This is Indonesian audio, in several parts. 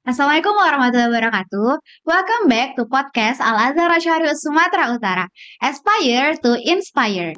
Assalamualaikum warahmatullahi wabarakatuh. Welcome back to podcast Al-Azhar Syariah Sumatera Utara. Aspire to inspire.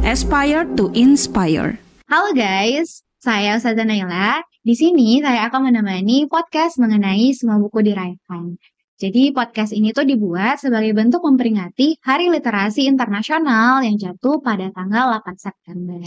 Aspire to inspire. Halo guys, saya Ustazah Naila. Di sini saya akan menemani podcast mengenai semua buku dirayakan. Jadi podcast ini tuh dibuat sebagai bentuk memperingati Hari Literasi Internasional yang jatuh pada tanggal 8 September.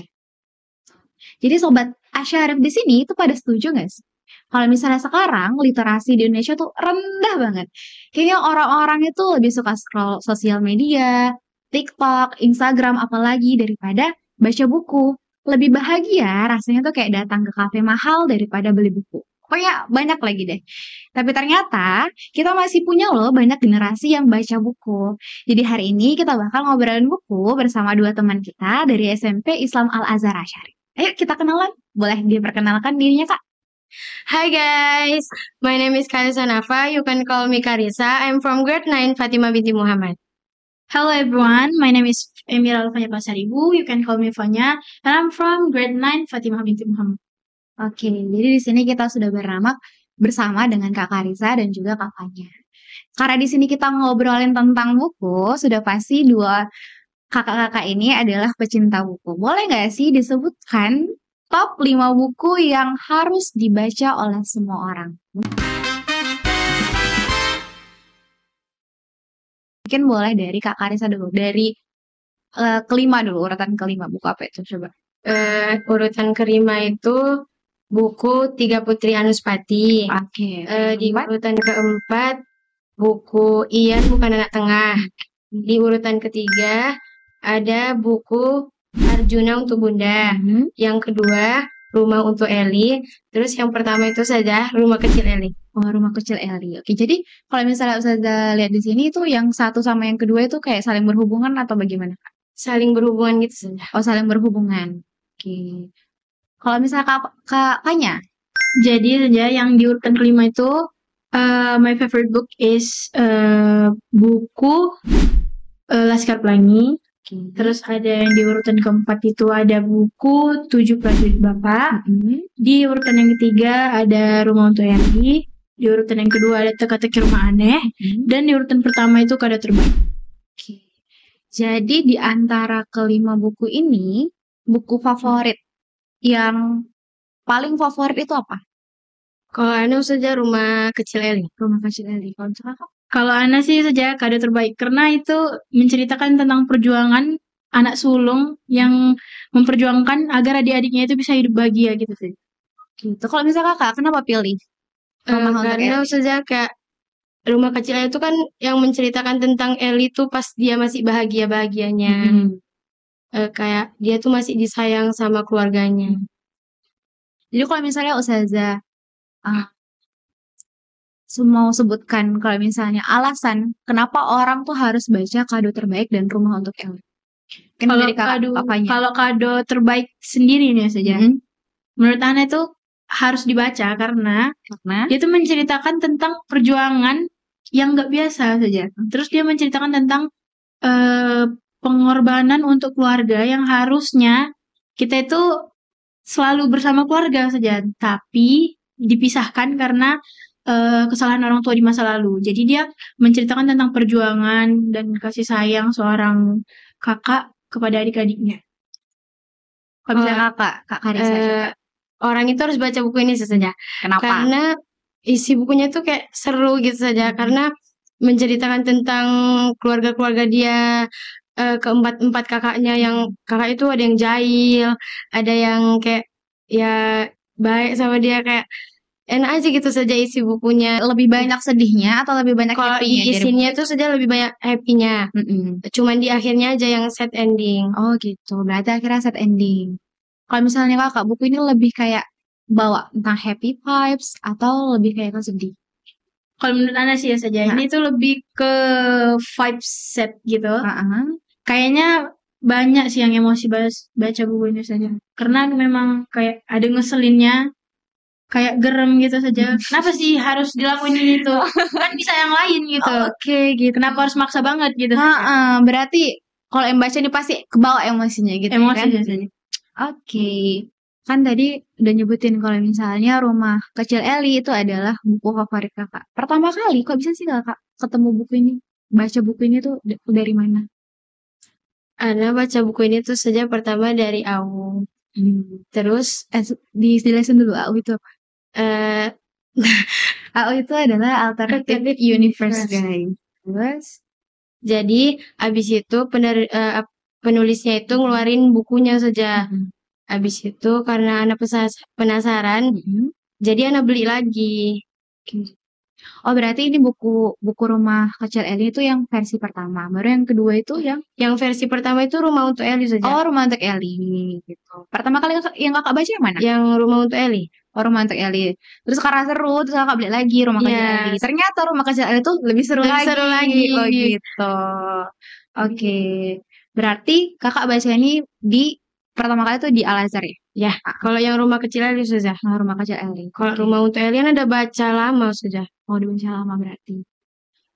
Jadi Sobat Asyarif di sini tuh pada setuju nggak sih? Kalau misalnya sekarang literasi di Indonesia tuh rendah banget. Kayaknya orang-orang itu lebih suka scroll sosial media, TikTok, Instagram apalagi daripada baca buku. Lebih bahagia rasanya tuh kayak datang ke kafe mahal daripada beli buku. Pokoknya banyak lagi deh. Tapi ternyata kita masih punya loh banyak generasi yang baca buku. Jadi hari ini kita bakal ngobrolin buku bersama dua teman kita dari SMP Islam Al-Azhar Syarif. Ayo kita kenalan. Boleh diperkenalkan dirinya Kak? Hi guys, my name is Karisa Nafa. You can call me Karisa. I'm from grade 9 Fatima binti Muhammad. Hello everyone, my name is Emira Alfanya Pasaribu. You can call me Fanya. And I'm from grade 9 Fatimah binti Muhammad. Oke, jadi di sini kita sudah bersama dengan Kak Karisa dan juga Kak Fanya. Karena di sini kita ngobrolin tentang buku, sudah pasti dua kakak-kakak ini adalah pecinta buku. Boleh nggak sih disebutkan top 5 buku yang harus dibaca oleh semua orang? Mungkin boleh dari Kak Karisa dulu, dari kelima dulu, urutan kelima buku apa itu coba? Urutan kelima itu buku Tiga Putri Anuspati. Oke. Di urutan keempat buku Ian Bukan Anak Tengah. Di urutan ketiga ada buku Arjuna untuk Bunda. Yang kedua Rumah untuk Eli. Terus yang pertama itu saja Rumah Kecil Eli. Oh, Rumah Kecil Eli. Oke, jadi kalau misalnya Ustazah lihat di sini itu yang satu sama yang kedua itu kayak saling berhubungan atau bagaimana, Kak? Saling berhubungan gitu saja. Oh, saling berhubungan. Oke. Kalau misalnya Kak Fanya? Jadi saja yang di urutan kelima itu my favorite book is buku Laskar Pelangi. Terus ada yang di urutan keempat itu ada buku 7 Prajurit Bapak. Di urutan yang ketiga ada Rumah untuk Eli. Di urutan yang kedua ada Teka-teki Rumah Aneh. Dan di urutan pertama itu Kado Terbaik. Oke. Jadi di antara kelima buku ini, buku favorit yang paling favorit itu apa? Kalau Ana saja Rumah Kecil Eli. Rumah Kecil Eli. Kalau misalnya Kak? Kalau Ana sih saja Kado Terbaik. Karena itu menceritakan tentang perjuangan anak sulung yang memperjuangkan agar adik-adiknya itu bisa hidup bahagia gitu sih. Gitu. Kalau misalnya Kakak, kenapa pilih Rumah untuk Karena Eli? saja kayak Rumah Kecil Eli itu kan yang menceritakan tentang Eli tuh pas dia masih bahagia-bahagianya. Kayak dia tuh masih disayang sama keluarganya. Jadi kalau misalnya Ustazah mau sebutkan kalau misalnya alasan kenapa orang tuh harus baca Kado Terbaik dan Rumah untuk Eli. Mungkin dari Kak Fanya. Kalau Kado Terbaik sendiri nih saja. Menurut Ana itu harus dibaca karena dia tuh menceritakan tentang perjuangan yang nggak biasa saja. Terus dia menceritakan tentang pengorbanan untuk keluarga yang harusnya kita itu selalu bersama keluarga saja, tapi dipisahkan karena kesalahan orang tua di masa lalu. Jadi dia menceritakan tentang perjuangan dan kasih sayang seorang kakak kepada adik-adiknya. Kalau misalnya Kak Karisa, orang itu harus baca buku ini saja. kenapa? Karena isi bukunya tuh kayak seru gitu saja. Karena menceritakan tentang keluarga-keluarga dia, keempat kakaknya, yang kakak itu ada yang jahil, ada yang kayak ya baik sama dia, kayak enak aja gitu saja isi bukunya. Lebih banyak sedihnya atau lebih banyak Kalau happy-nya? di isinya tuh saja lebih banyak happy-nya. Cuman di akhirnya aja yang sad ending. Oh gitu, berarti akhirnya sad ending. Kalau misalnya Kakak, buku ini lebih kayak bawa tentang happy vibes atau lebih kayak ke sedih? Kalau menurut Ana sih ya saja, ini tuh lebih ke vibe set gitu. Kayaknya banyak sih yang emosi baca buku ini saja. Karena memang kayak ada ngeselinnya, kayak gerem gitu saja. Kenapa sih harus dilakuin ini tuh? Kan bisa yang lain gitu. Oke, gitu. Kenapa harus maksa banget gitu? Berarti kalau yang baca nih pasti kebawa emosinya gitu Emosi kan. biasanya. Oke. Kan tadi udah nyebutin kalau misalnya Rumah Kecil Eli itu adalah buku favorit kakak. Pertama kali kok bisa sih kakak ketemu buku ini? Baca buku ini tuh dari mana? Ana baca buku ini tuh sejak pertama dari AU. Terus Dijelasin dulu AU itu apa? eh AU itu adalah Alternative Alternative Universe, Universe. guys. Terus, jadi abis itu penulisnya itu ngeluarin bukunya saja. Abis itu karena Ana penasaran, jadi Ana beli lagi. oh berarti ini buku Rumah Kecil Eli itu yang versi pertama. Baru yang kedua itu Yang versi pertama itu Rumah untuk Eli saja. Rumah untuk Eli gitu. Pertama kali yang kakak baca yang mana? Yang Rumah untuk Eli. Oh, Rumah untuk Eli. Terus karena seru, terus kakak beli lagi Rumah Kecil Iya. Eli. Ternyata Rumah Kecil Eli itu lebih seru Lebih lagi. seru lagi. Oh gitu. Oke. Berarti kakak baca ini pertama kali tuh di Al-Azhar ya? Ya, kalau yang Rumah Kecil Eli saja. Rumah Kecil Eli. Kalau Oke. Rumah untuk Eli Ana udah baca lama saja. Oh, udah baca lama berarti.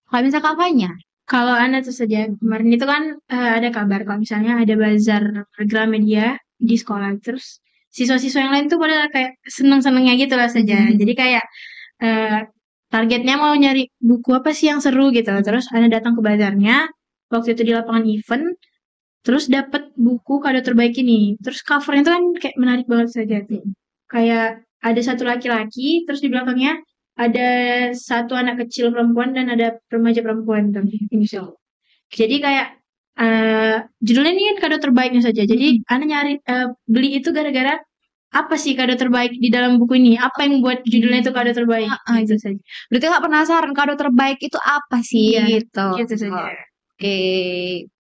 Kalau misalnya kakaknya? Kalau Ana tuh saja kemarin itu kan ada kabar kalau misalnya ada bazar Gramedia di sekolah, terus siswa-siswa yang lain tuh pada kayak seneng-senengnya gitu lah saja. Jadi kayak targetnya mau nyari buku apa sih yang seru gitu. Terus Ana datang ke bazarnya waktu itu di lapangan event, terus dapat buku kado terbaik ini. Terus covernya tuh kan kayak menarik banget saja tuh. Kayak ada satu laki-laki, terus di belakangnya ada satu anak kecil perempuan dan ada remaja perempuan tuh. Jadi kayak judulnya ini kan kado terbaiknya saja. Jadi Ana nyari beli itu gara-gara apa sih kado terbaik di dalam buku ini? Apa yang buat judulnya itu kado terbaik? Gitu saja. Berarti kakak penasaran kado terbaik itu apa sih Iya, gitu. gitu saja. Oke.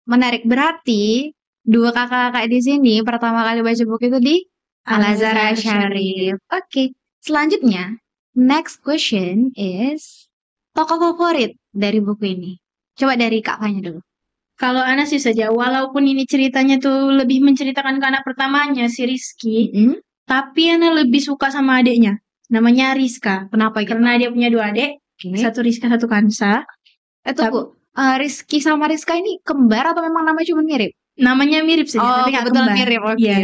Menarik. Berarti dua kakak-kakak di sini pertama kali baca buku itu di Al-Azhar Syarif. Oke. Selanjutnya, next question is tokoh favorit dari buku ini. Coba dari kakaknya dulu. Kalau Ana sih saja, walaupun ini ceritanya tuh lebih menceritakan ke anak pertamanya si Rizky, tapi Ana lebih suka sama adiknya. Namanya Rizka. Kenapa gitu? Karena dia punya dua adik, satu Rizka, satu Kansa. Tunggu, Rizky sama Rizka ini kembar atau memang namanya cuma mirip? Namanya mirip saja, tapi nggak kebetulan kembar. mirip.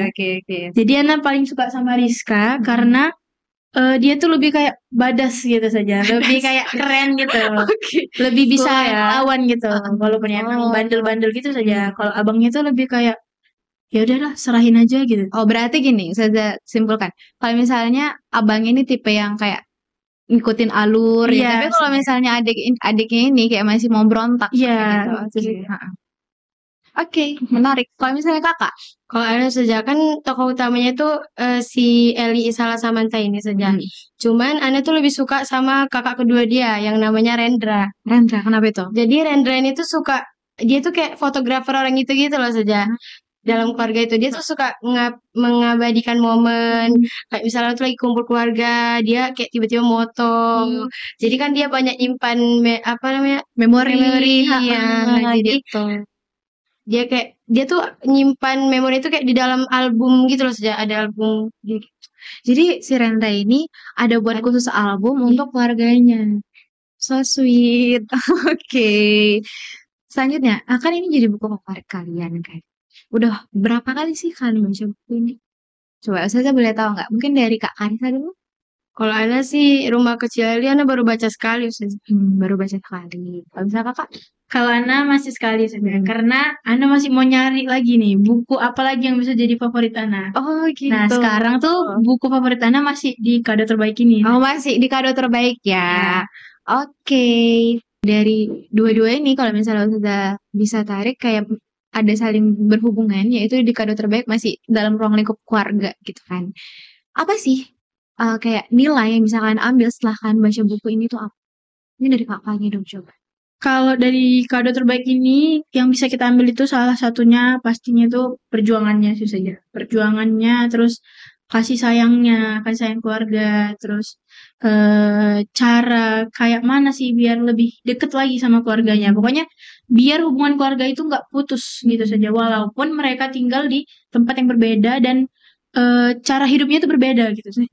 Oke. Jadi Ana paling suka sama Rizka karena dia tuh lebih kayak badas gitu saja, lebih kayak keren gitu, lebih bisa lawan gitu, walaupun emang bandel-bandel gitu saja. Kalau abangnya tuh lebih kayak ya udahlah serahin aja gitu. Oh berarti gini, saya simpulkan. Kalau misalnya abang ini tipe yang kayak ngikutin alur, ya. Tapi kalau misalnya adiknya ini kayak masih mau berontak, gitu. Oke, menarik. Kalau misalnya kakak, kalau Ana saja kan tokoh utamanya itu si Eli Isala Samanta ini saja. Cuman Ana tuh lebih suka sama kakak kedua dia yang namanya Rendra. Rendra, kenapa itu? Jadi Rendra ini tuh suka, dia tuh kayak fotografer orang itu gitu loh saja. Dalam keluarga itu dia tuh suka mengabadikan momen, kayak misalnya tuh lagi kumpul keluarga, dia kayak tiba-tiba moto. Jadi kan dia banyak nyimpan memori. Jadi dia tuh nyimpan memori itu kayak di dalam album gitu loh saja, ada album gitu. Jadi si Rendra ini ada buat khusus album untuk keluarganya. So sweet. Oke. Selanjutnya, kan ini jadi buku favorit kalian kan? Udah berapa kali sih kalian baca buku ini? Coba saya boleh tahu nggak? Mungkin dari Kak Karisa dulu. Kalau Ana sih Rumah Kecil Eli Ana baru baca sekali Ustaz. Baru baca sekali. Kalau misalnya kakak? Kalau Ana masih sekali sebenarnya, karena Ana masih mau nyari lagi nih buku apa lagi yang bisa jadi favorit Ana. Oh gitu. Nah sekarang tuh buku favorit Ana masih di kado terbaik ini. Oh masih di kado terbaik ya. Oke. Dari dua-dua ini kalau misalnya sudah bisa tarik kayak ada saling berhubungan, yaitu di kado terbaik masih dalam ruang lingkup keluarga gitu kan. Apa sih kayak nilai yang bisa kalian ambil setelah kalian baca buku ini tuh apa? Ini dari kakaknya dong coba. Kalau dari kado terbaik ini yang bisa kita ambil itu salah satunya pastinya itu perjuangannya sih saja. Perjuangannya, terus kasih sayangnya, kasih sayang keluarga, terus cara kayak mana sih biar lebih deket lagi sama keluarganya. Pokoknya biar hubungan keluarga itu nggak putus gitu saja, walaupun mereka tinggal di tempat yang berbeda dan cara hidupnya itu berbeda gitu sih.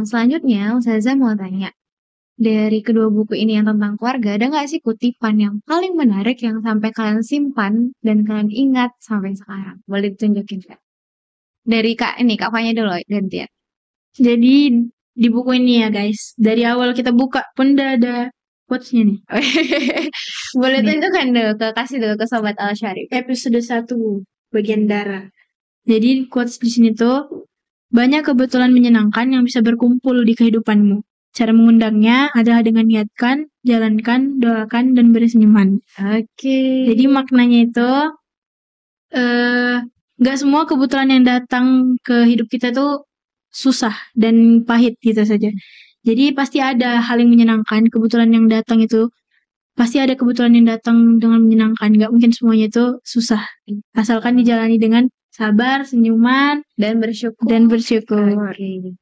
Selanjutnya Ustazah mau tanya, dari kedua buku ini yang tentang keluarga, ada nggak sih kutipan yang paling menarik yang sampai kalian simpan dan kalian ingat sampai sekarang? Boleh ditunjukin nggak? Dari Kak Fanya dulu gantian. Jadi di buku ini ya guys, dari awal kita buka pun udah ada quotes-nya nih. Boleh Nih. tunjukkan dulu, kasih dulu ke Sobat Al Syarif. Episode 1 bagian darah. Jadi quotes di sini tuh banyak kebetulan menyenangkan yang bisa berkumpul di kehidupanmu. Cara mengundangnya adalah dengan niatkan, jalankan, doakan, dan beri senyuman. Oke. Jadi maknanya itu nggak semua kebetulan yang datang ke hidup kita tuh susah dan pahit gitu saja. Jadi pasti ada hal yang menyenangkan. Kebetulan yang datang itu pasti ada kebetulan yang datang dengan menyenangkan. Nggak mungkin semuanya itu susah. Asalkan dijalani dengan sabar, senyuman, dan bersyukur. Oke.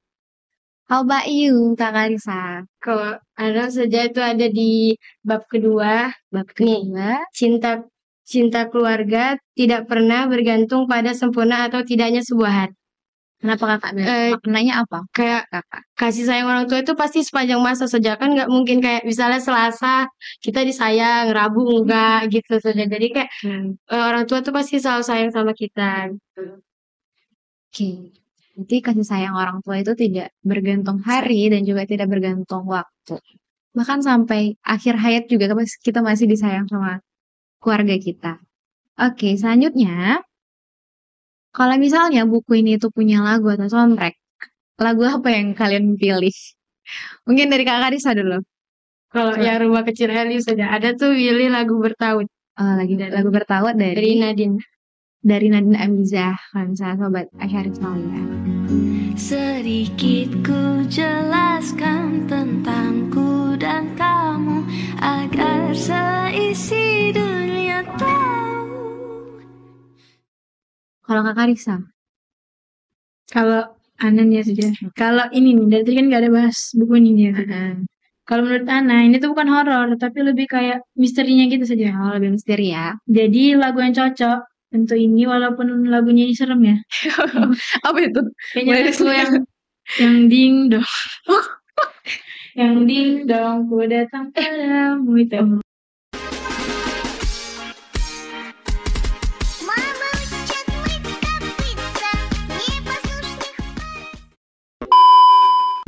How about you, Kak Karisa? Kalau ada saja itu ada di bab kedua. Bab kedua. Cinta keluarga tidak pernah bergantung pada sempurna atau tidaknya sebuah hati. Kenapa Kakak? Maknanya apa? Kayak Kakak. kasih sayang orang tua itu pasti sepanjang masa saja, kan nggak mungkin kayak misalnya Selasa kita disayang, Rabu enggak gitu saja. Jadi kayak orang tua tuh pasti selalu sayang sama kita. Oke. Jadi kasih sayang orang tua itu tidak bergantung hari dan juga tidak bergantung waktu. Bahkan sampai akhir hayat juga kita masih disayang sama keluarga kita. Oke, selanjutnya. Kalau misalnya buku ini tuh punya lagu atau soundtrack, lagu apa yang kalian pilih? Mungkin dari Kak Karisa dulu. Kalau yang Rumah Kecil Eli saja ada tuh pilih lagu Bertaut. Lagu Bertaut Dari Nadine. Dari Nadine Amizah, kalau misalnya Sobat Asyarif tahu ya. Sedikit ku jelaskan tentangku dan kamu agar seisi dunia tahu. Kalau Kak Karisa? Kalau Anan ya saja. Kalau ini nih, dari tadi kan gak ada bahas buku ini ya. Kalau menurut Ana, ini tuh bukan horor, tapi lebih kayak misterinya gitu saja. Oh, lebih misteri ya. Jadi lagu yang cocok untuk ini, walaupun lagunya ini serem ya. Apa itu? Kayaknya lagu yang ding dong. Yang ding dong, ku datang padamu itu.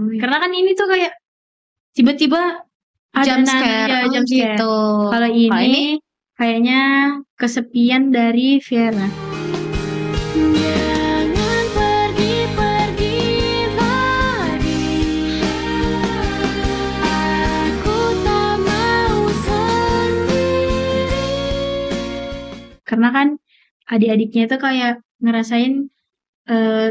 Karena kan ini tuh kayak tiba-tiba ada jump scare gitu. Kalau ini kayaknya kesepian dari Viera. Jangan pergi-pergi lagi, aku tak mau sendiri. Karena kan adik-adiknya itu kayak ngerasain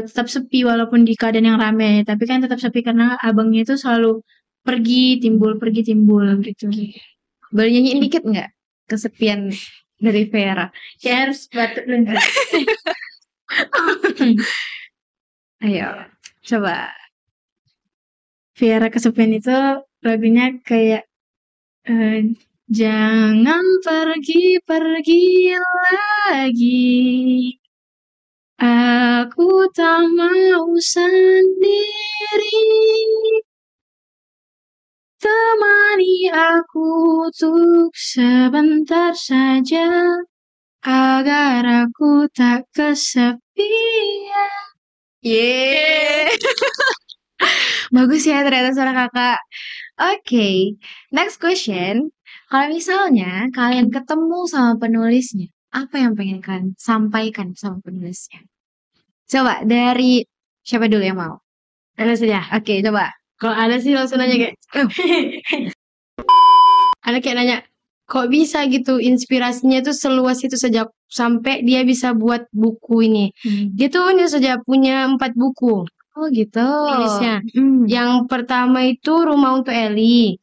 tetap sepi walaupun di keadaan yang ramai, tapi kan tetap sepi karena abangnya itu selalu pergi timbul gitu. Boleh nyanyiin dikit nggak kesepian dari Vera? Ya harus batuk dulu. Ayo, coba. Viera kesepian itu lagunya kayak jangan pergi-pergi lagi, aku tak mau sendiri, temani aku untuk sebentar saja, agar aku tak kesepian. Yeay. Bagus ya ternyata suara kakak. Oke, next question. Kalau misalnya kalian ketemu sama penulisnya, apa yang pengen kalian sampaikan sama penulisnya? Coba dari siapa dulu yang mau? Ada saja. Oke, coba. Kalau ada sih langsung nanya kayak ada kayak nanya, kok bisa gitu inspirasinya tuh seluas itu saja sampai dia bisa buat buku ini. Dia tuh ini saja punya 4 buku. Oh gitu. Tulisnya. Yang pertama itu Rumah untuk Eli.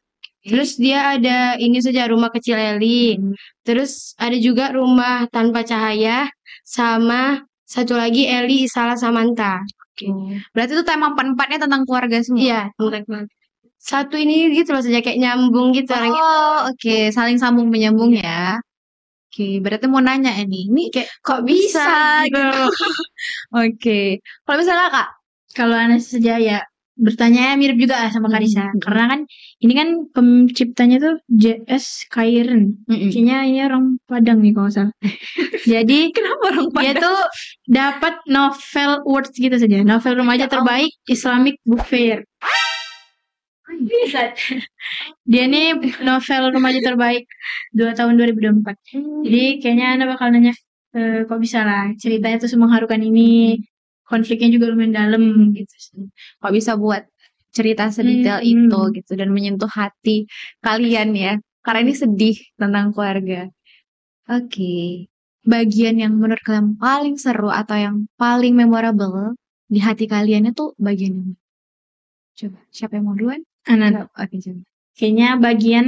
Terus dia ada ini saja Rumah Kecil Eli. Terus ada juga Rumah Tanpa Cahaya. Sama satu lagi Eli Isala Samantha. Berarti itu tema 4-4-nya tentang keluarga semua? Iya, tentang keluarga. Satu ini gitu loh saja kayak nyambung gitu. Oh oke, saling sambung menyambung ya. Oke, berarti mau nanya ini Kayak kok bisa gitu. Oke. Kalau misalnya Kak, Kalau Anas saja ya bertanya mirip juga lah sama Karisa. Karena kan ini kan penciptanya tuh J.S. Kairen. Kayaknya ini orang Padang nih kalau nggak salah. Jadi Kenapa orang dia Padang? tuh dapat novel awards gitu saja. Novel remaja terbaik Islamic Book Fair. Dia nih novel remaja terbaik 2 tahun 2024. Jadi kayaknya Anda bakal nanya, kok bisa lah ceritanya tuh mengharukan ini, konfliknya juga lumayan dalam gitu. Kok bisa buat cerita sedetail itu gitu dan menyentuh hati kalian ya. Karena ini sedih tentang keluarga. Oke. Bagian yang menurut kalian paling seru atau yang paling memorable di hati kalian itu bagian yang mana? Coba, siapa yang mau duluan? Anan. Oke, coba. Kayaknya bagian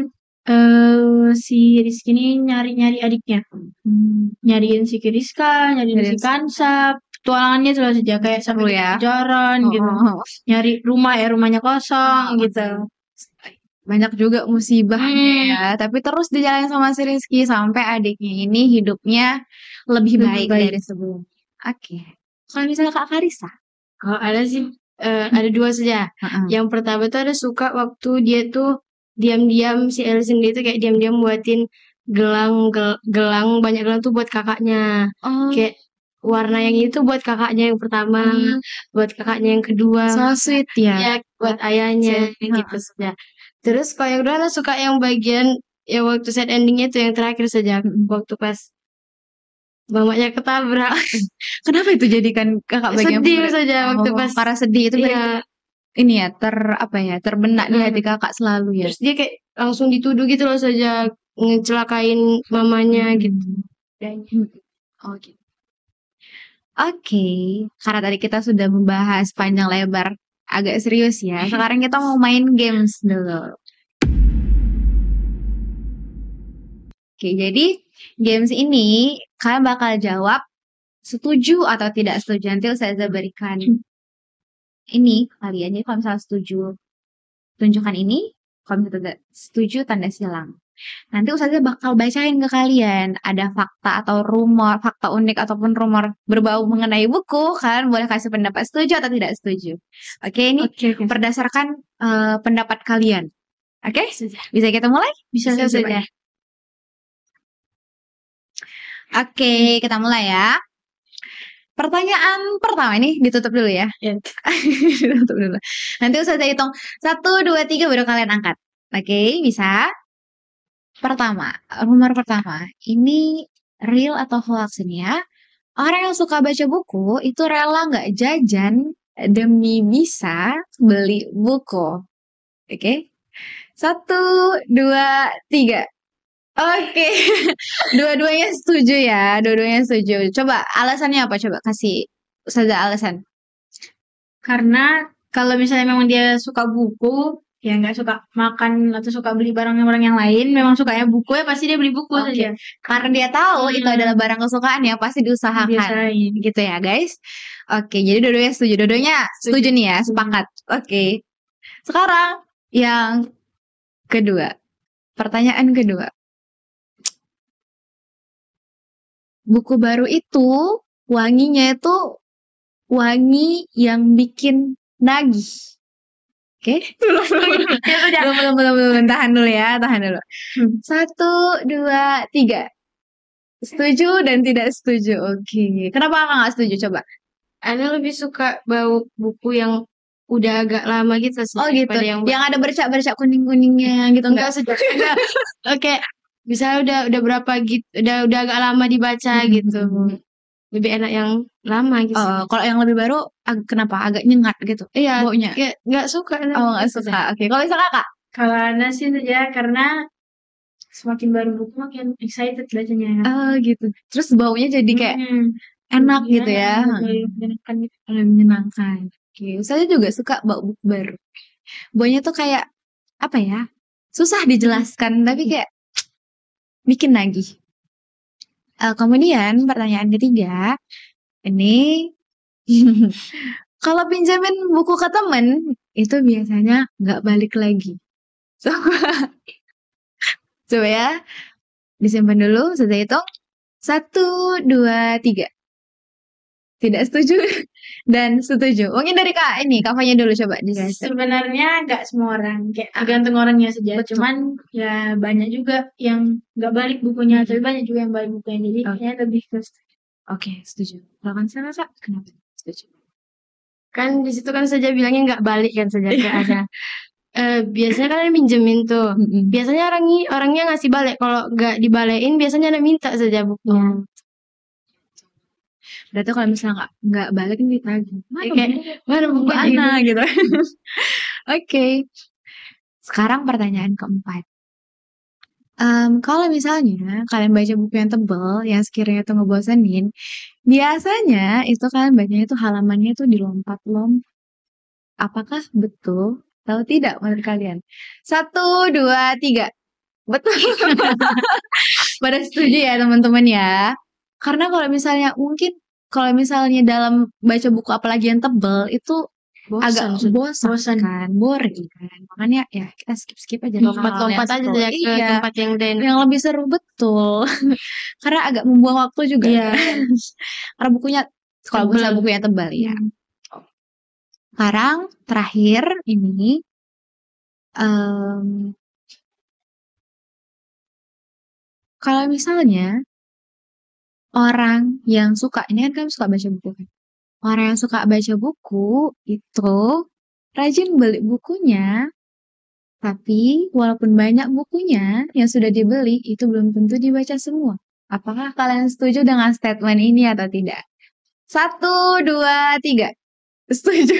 si Rizky ini nyari-nyari adiknya. Nyariin si Rizka, nyariin si Kansa. Petualangannya terus saja kayak Seru sampai ya. kejaran gitu. Nyari rumahnya kosong gitu. Banyak juga musibahnya ya. Tapi terus dijalanin sama si Rizky sampai adiknya ini hidupnya lebih baik dari sebelumnya. Oke. Kalau misalnya Kak Karisa? Kalau ada sih ada 2 saja. Yang pertama tuh ada suka waktu dia tuh diam-diam si Ellie sendiri tuh kayak diam-diam buatin gelang banyak gelang tuh buat kakaknya. Kayak warna yang itu buat kakaknya yang pertama, buat kakaknya yang kedua. So sweet ya. Ya, buat ayahnya gitu saja. Terus kalau yang kedua ada suka yang bagian yang waktu set endingnya itu yang terakhir saja waktu pas mamanya ketabrak. Kenapa itu jadikan kakak bagian Sedih favorit? saja waktu pas Para sedih itu iya. ini ya terbenak di hati kakak selalu ya. Terus dia kayak langsung dituduh gitu loh saja ngecelakain mamanya gitu. Oh gitu. Oke, karena tadi kita sudah membahas panjang lebar agak serius ya. Sekarang kita mau main games dulu. Oke, jadi games ini kalian bakal jawab setuju atau tidak setuju. Nanti Ustazah berikan ini ke kalian. Jadi kalau misalnya setuju, tunjukkan ini. Kalau misalnya tidak setuju, tanda silang. Nanti Ustazah bakal bacain ke kalian. Ada fakta atau rumor, fakta unik ataupun rumor berbau mengenai buku. Kalian boleh kasih pendapat setuju atau tidak setuju. Oke, ini berdasarkan pendapat kalian. Oke? Bisa kita mulai? Bisa saja. Oke, kita mulai ya. Pertanyaan pertama ini ditutup dulu ya. Ditutup dulu. Nanti Ustazah hitung 1, 2, 3 baru kalian angkat. Oke, bisa? Pertama, rumor pertama. Ini real atau hoax ini ya. Orang yang suka baca buku itu rela nggak jajan demi bisa beli buku. Oke? 1, 2, 3. Oke. Dua-duanya setuju ya. Dua-duanya setuju. Coba alasannya apa? Coba kasih Ustazah alasan. Karena kalau misalnya memang dia suka buku, ya nggak suka makan atau suka beli barang-barang yang lain, memang sukanya buku ya pasti dia beli buku saja. Karena dia tahu itu adalah barang kesukaan ya, pasti diusahakan. Biasain. Gitu ya guys. Oke, jadi dua-duanya setuju. Dua-duanya setuju nih ya, sepakat. Oke. Sekarang yang kedua. Pertanyaan kedua. Buku baru itu wanginya itu wangi yang bikin nagih. Oke? Belum. Tahan dulu ya, tahan dulu. 1, 2, 3. Setuju dan tidak setuju. Oke. Kenapa nggak setuju? Coba. Ana lebih suka bau buku yang udah agak lama gitu sih. Oh gitu. daripada yang Yang ada bercak-bercak kuning-kuningnya gitu enggak enggak? sejak Oke, misalnya udah berapa gitu, udah agak lama dibaca gitu. Lebih enak yang lama gitu. Kalau yang lebih baru kenapa? Agak nyengat gitu Iya, baunya. kayak nggak suka. Nggak suka. Oke. Kalau misalnya Kakak? Kalau Ana sih saja karena semakin baru buku makin excited bacanya. Gitu. Terus baunya jadi kayak enak gitu ya. Menyenangkan gitu. Lebih menyenangkan. Oke. Saya juga suka bau buku baru. Baunya tuh kayak apa ya? Susah dijelaskan tapi kayak bikin nagih. Kemudian pertanyaan ketiga, ini kalau pinjamin buku ke temen itu biasanya nggak balik lagi. Coba ya, disimpan dulu. Sudah hitung 1, 2, 3. Tidak setuju dan setuju. Mungkin dari Kak Fanya dulu coba Sebenarnya nggak semua orang, kayak tergantung orangnya saja. Betul. Cuman ya banyak juga yang nggak balik bukunya, tapi banyak juga yang balik bukunya. Jadi Oke. kayaknya lebih ke Oke, setuju. Kalau kan sana Kak, kenapa setuju? Kan di situ kan saja bilangnya nggak balik kan saja nggak ada. Biasanya kan minjemin tuh. Mm-mm. Biasanya orangnya ngasih balik. Kalau nggak dibalekin biasanya ada minta saja bukunya. Oh. Berarti kalau misalnya nggak balik kan ditagih. Mana Kayak mana buku mana gitu. Oke. Sekarang pertanyaan keempat. Kalau misalnya kalian baca buku yang tebel, yang sekiranya itu ngebosenin, biasanya itu kalian bacanya itu halamannya itu dilompat-lompat. Apakah betul atau tidak menurut kalian? 1, 2, 3. Betul. Pada setuju ya teman-teman ya. Karena kalau misalnya dalam baca buku apalagi yang tebel itu agak bosan kan, boring kan. Makanya ya kita skip aja lompat-lompat aja seru. saja ke Iya, tempat yang lain. yang lebih seru betul. Karena agak membuang waktu juga. Iya. Karena bukunya kalau misalnya bukunya tebal ya. Sekarang terakhir ini kalau misalnya orang yang suka, ini kan kalian suka baca buku kan? Orang yang suka baca buku itu rajin beli bukunya, tapi walaupun banyak bukunya yang sudah dibeli, itu belum tentu dibaca semua. Apakah kalian setuju dengan statement ini atau tidak? 1, 2, 3. Setuju.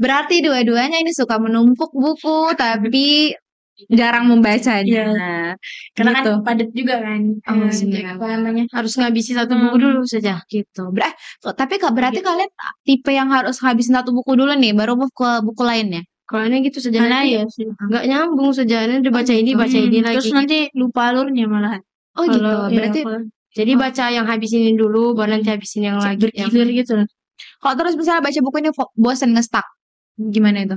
Berarti dua-duanya ini suka menumpuk buku, tapi jarang membacanya. Karena Gitu. kan padat juga kan. Oh, Jadi iya. apa namanya? Harus ngabisi satu buku dulu saja. Gitu. Tapi berarti kalian tipe yang harus habisin satu buku dulu nih, baru move ke buku lainnya. Kalau ini gitu saja Karena nanti ya sih. nggak nyambung saja. Nanti baca ini baca ini lagi. Terus nanti lupa alurnya malahan. Oh gitu. Kalau ya, Berarti Jadi baca yang habisin ini dulu, baru nanti habisin yang lagi. Yang bergilir gitu lah. kalau terus misalnya baca buku ini bosen nge-stuck, gimana itu?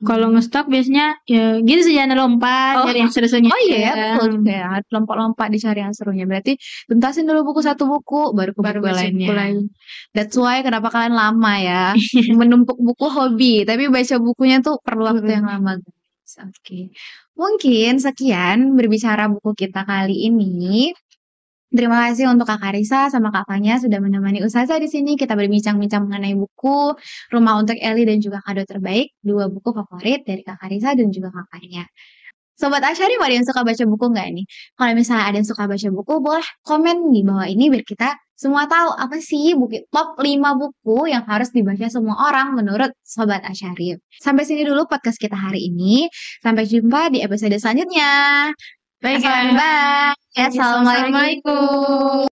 Kalau nge-stop biasanya ya gitu saja lompat cari yang seru-serunya. Oh iya ya, betul juga ya. Lompat-lompat dicari yang serunya. Berarti tuntasin dulu satu buku, baru ke buku baca lainnya. buku lain. That's why kenapa kalian lama ya. Menumpuk buku hobi, tapi baca bukunya tuh perlu waktu yang lama, guys. Oke. Mungkin sekian berbicara buku kita kali ini. Terima kasih untuk Kak Karisa sama Kak Fanya sudah menemani Ustazah di sini. Kita berbincang-bincang mengenai buku Rumah untuk Eli dan juga Kado Terbaik, 2 buku favorit dari Kak Karisa dan juga Kak Fanya. Sobat Asyari, ada yang suka baca buku nggak nih? Kalau misalnya ada yang suka baca buku, boleh komen di bawah ini biar kita semua tahu apa sih top 5 buku yang harus dibaca semua orang menurut Sobat Asyari. Sampai sini dulu podcast kita hari ini. Sampai jumpa di episode selanjutnya. Baik, Bye. Assalamualaikum.